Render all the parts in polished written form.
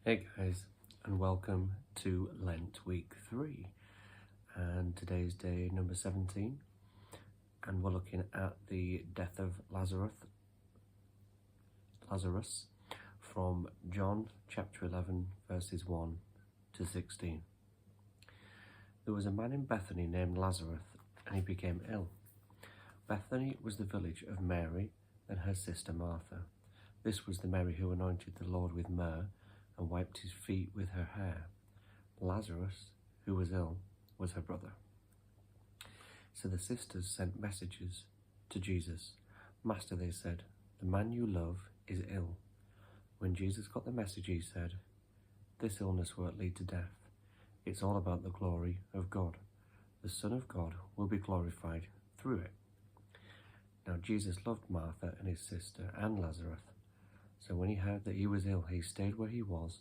Hey guys, and welcome to Lent week 3. And today's day number 17, and we're looking at the death of Lazarus from John chapter 11, verses 1 to 16. There was a man in Bethany named Lazarus, and he became ill. Bethany was the village of Mary and her sister Martha. This was the Mary who anointed the Lord with myrrh and wiped his feet with her hair. Lazarus, who was ill, was her brother. So the sisters sent messages to Jesus. Master, they said, the man you love is ill. When Jesus got the message, he said, this illness won't lead to death. It's all about the glory of God. The Son of God will be glorified through it. Now Jesus loved Martha and his sister and Lazarus. So when he heard that he was ill, he stayed where he was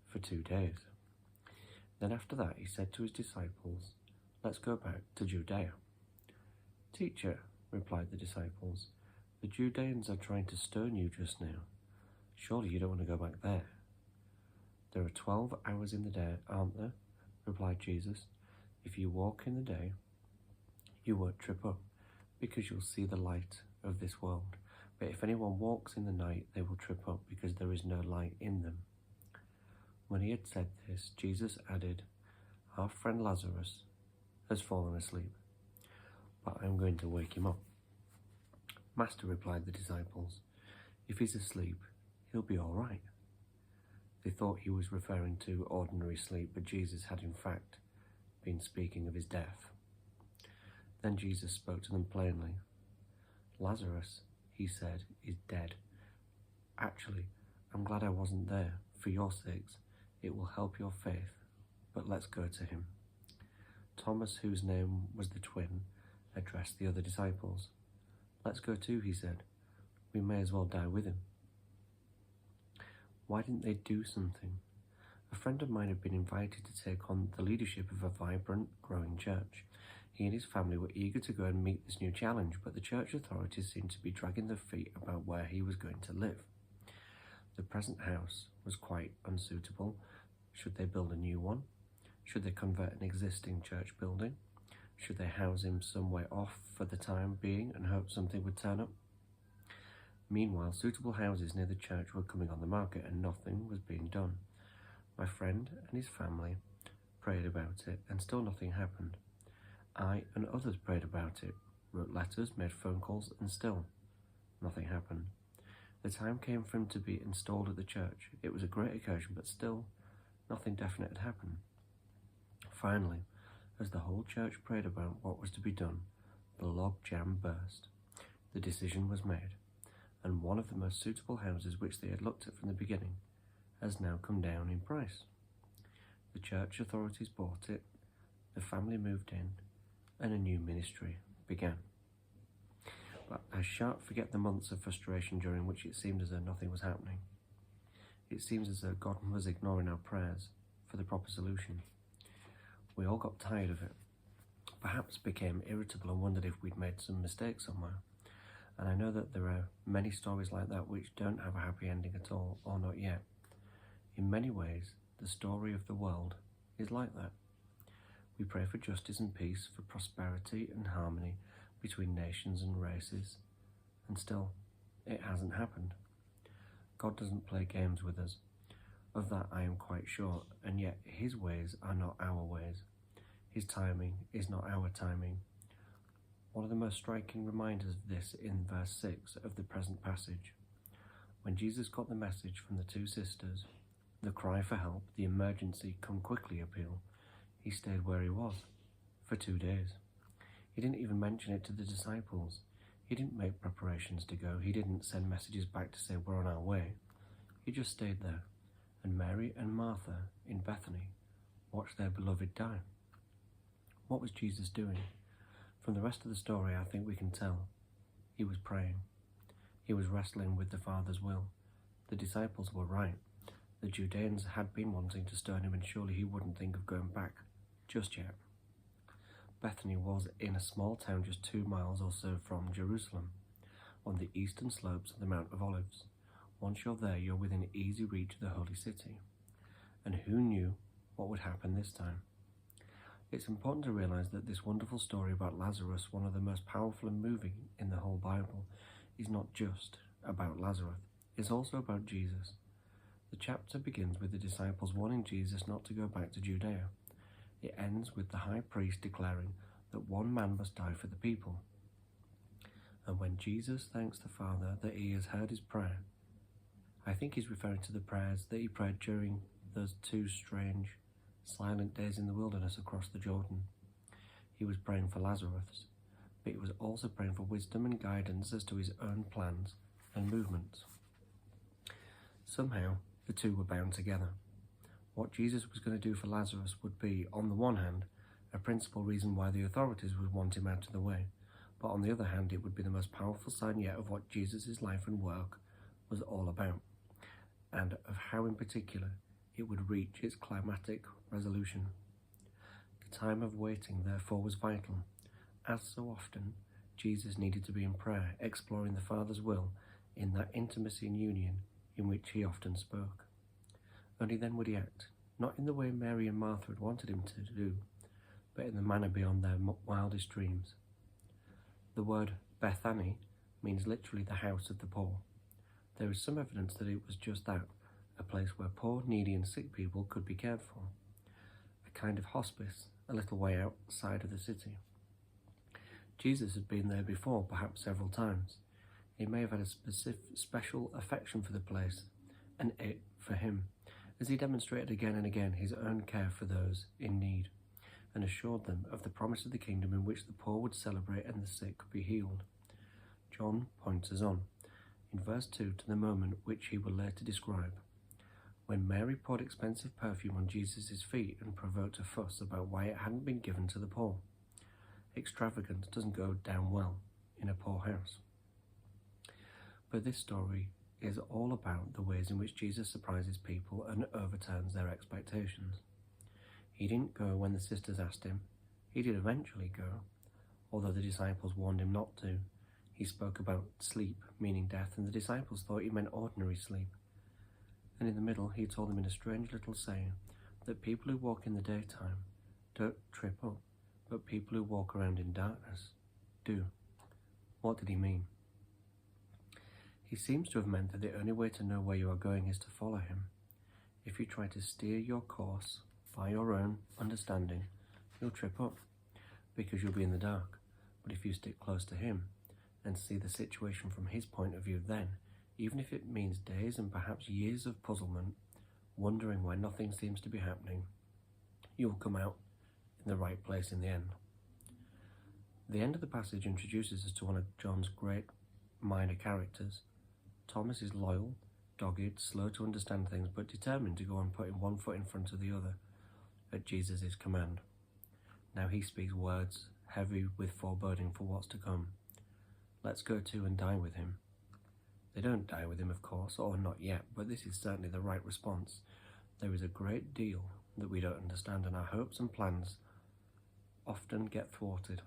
for 2 days. Then after that he said to his disciples, let's go back to Judea. Teacher, replied the disciples, the Judeans are trying to stone you just now. Surely you don't want to go back there. There are 12 hours in the day, aren't there? Replied Jesus. If you walk in the day, you won't trip up, because you'll see the light of this world. But if anyone walks in the night, they will trip up, because there is no light in them. When he had said this, Jesus added, our friend Lazarus has fallen asleep, but I am going to wake him up. Master, replied the disciples, if he's asleep, he'll be all right. They thought he was referring to ordinary sleep, but Jesus had in fact been speaking of his death. Then Jesus spoke to them plainly. Lazarus, he said, is dead. Actually, I'm glad I wasn't there. For your sakes, it will help your faith. But let's go to him. Thomas, whose name was the twin, addressed the other disciples. Let's go too, he said. We may as well die with him. Why didn't they do something? A friend of mine had been invited to take on the leadership of a vibrant, growing church. He and his family were eager to go and meet this new challenge, but the church authorities seemed to be dragging their feet about where he was going to live. The present house was quite unsuitable. Should they build a new one? Should they convert an existing church building? Should they house him somewhere off for the time being and hope something would turn up? Meanwhile, suitable houses near the church were coming on the market and nothing was being done. My friend and his family prayed about it and still nothing happened. I and others prayed about it, wrote letters, made phone calls, and still nothing happened. The time came for him to be installed at the church. It was a great occasion, but still nothing definite had happened. Finally, as the whole church prayed about what was to be done, the log jam burst. The decision was made, and one of the most suitable houses which they had looked at from the beginning has now come down in price. The church authorities bought it, the family moved in, and a new ministry began. But I shan't forget the months of frustration during which it seemed as though nothing was happening. It seems as though God was ignoring our prayers for the proper solution. We all got tired of it, perhaps became irritable and wondered if we'd made some mistake somewhere. And I know that there are many stories like that which don't have a happy ending at all, or not yet. In many ways, the story of the world is like that. We pray for justice and peace, for prosperity and harmony between nations and races, and still, it hasn't happened. God doesn't play games with us. Of that I am quite sure, and yet his ways are not our ways. His timing is not our timing. One of the most striking reminders of this in verse 6 of the present passage. When Jesus got the message from the two sisters, the cry for help, the emergency come quickly appeal, he stayed where he was for 2 days. He didn't even mention it to the disciples. He didn't make preparations to go. He didn't send messages back to say we're on our way. He just stayed there, and Mary and Martha in Bethany watched their beloved die. What was Jesus doing? From the rest of the story, I think we can tell. He was praying. He was wrestling with the Father's will. The disciples were right. The Judeans had been wanting to stone him, and surely he wouldn't think of going back just yet. Bethany was in a small town just 2 miles or so from Jerusalem, on the eastern slopes of the Mount of Olives. Once you're there, you're within easy reach of the holy city. and who knew what would happen this time? It's important to realize that this wonderful story about Lazarus, one of the most powerful and moving in the whole Bible, is not just about Lazarus. It's also about Jesus. The chapter begins with the disciples warning Jesus not to go back to Judea. It ends with the high priest declaring that one man must die for the people. And when Jesus thanks the Father that he has heard his prayer, I think he's referring to the prayers that he prayed during those 2 strange, silent days in the wilderness across the Jordan. He was praying for Lazarus, but he was also praying for wisdom and guidance as to his own plans and movements. Somehow, the two were bound together. What Jesus was going to do for Lazarus would be, on the one hand, a principal reason why the authorities would want him out of the way, but on the other hand, it would be the most powerful sign yet of what Jesus' life and work was all about, and of how in particular it would reach its climatic resolution. The time of waiting, therefore, was vital. As so often, Jesus needed to be in prayer, exploring the Father's will in that intimacy and union in which he often spoke. Only then would he act, not in the way Mary and Martha had wanted him to do, but in the manner beyond their wildest dreams. The word Bethany means literally the house of the poor. There is some evidence that it was just that, a place where poor, needy and sick people could be cared for. A kind of hospice, a little way outside of the city. Jesus had been there before, perhaps several times. He may have had a special affection for the place, and it for him, as he demonstrated again and again his own care for those in need, and assured them of the promise of the kingdom in which the poor would celebrate and the sick could be healed. John points us on, in verse 2, to the moment which he will later describe, when Mary poured expensive perfume on Jesus' feet and provoked a fuss about why it hadn't been given to the poor. Extravagance doesn't go down well in a poor house. But this story is all about the ways in which Jesus surprises people and overturns their expectations. He didn't go when the sisters asked him. He did eventually go, although the disciples warned him not to. He spoke about sleep, meaning death, and the disciples thought he meant ordinary sleep. And in the middle, he told them in a strange little saying that people who walk in the daytime don't trip up, but people who walk around in darkness do. What did he mean? He seems to have meant that the only way to know where you are going is to follow him. If you try to steer your course by your own understanding, you'll trip up, because you'll be in the dark. But if you stick close to him and see the situation from his point of view, then, even if it means days and perhaps years of puzzlement, wondering why nothing seems to be happening, you will come out in the right place in the end. The end of the passage introduces us to one of John's great minor characters. Thomas is loyal, dogged, slow to understand things, but determined to go on putting one foot in front of the other at Jesus' command. Now he speaks words heavy with foreboding for what's to come. Let's go to and dine with him. They don't die with him, of course, or not yet, but this is certainly the right response. There is a great deal that we don't understand, and our hopes and plans often get thwarted.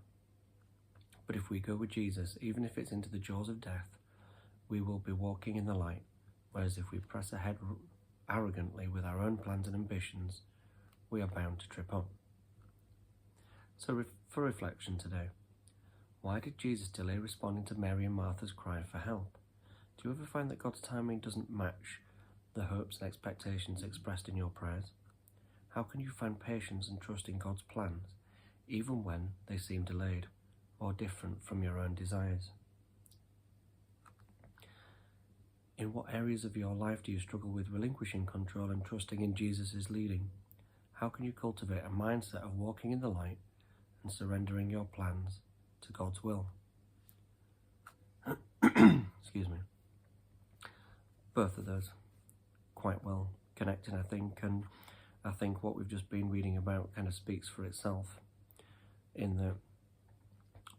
But if we go with Jesus, even if it's into the jaws of death, we will be walking in the light, whereas if we press ahead arrogantly with our own plans and ambitions, we are bound to trip up. So for reflection today, why did Jesus delay responding to Mary and Martha's cry for help? Do you ever find that God's timing doesn't match the hopes and expectations expressed in your prayers? How can you find patience and trust in God's plans, even when they seem delayed or different from your own desires? In what areas of your life do you struggle with relinquishing control and trusting in Jesus' leading? How can you cultivate a mindset of walking in the light and surrendering your plans to God's will? Excuse me. Both of those quite well connected, I think, and I think what we've just been reading about kind of speaks for itself, in that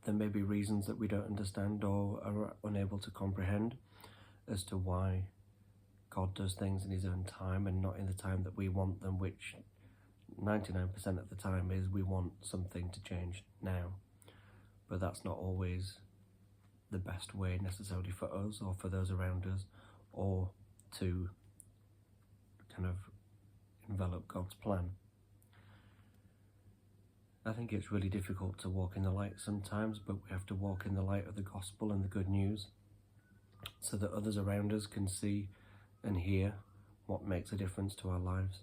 there may be reasons that we don't understand or are unable to comprehend as to why God does things in his own time and not in the time that we want them, which 99% of the time is we want something to change now. But that's not always the best way necessarily for us or for those around us, or to kind of envelop God's plan. I think it's really difficult to walk in the light sometimes, but we have to walk in the light of the gospel and the good news so that others around us can see and hear what makes a difference to our lives.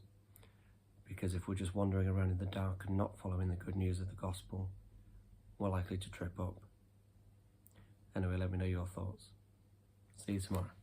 Because if we're just wandering around in the dark and not following the good news of the gospel, we're likely to trip up. Anyway, let me know your thoughts. See you tomorrow.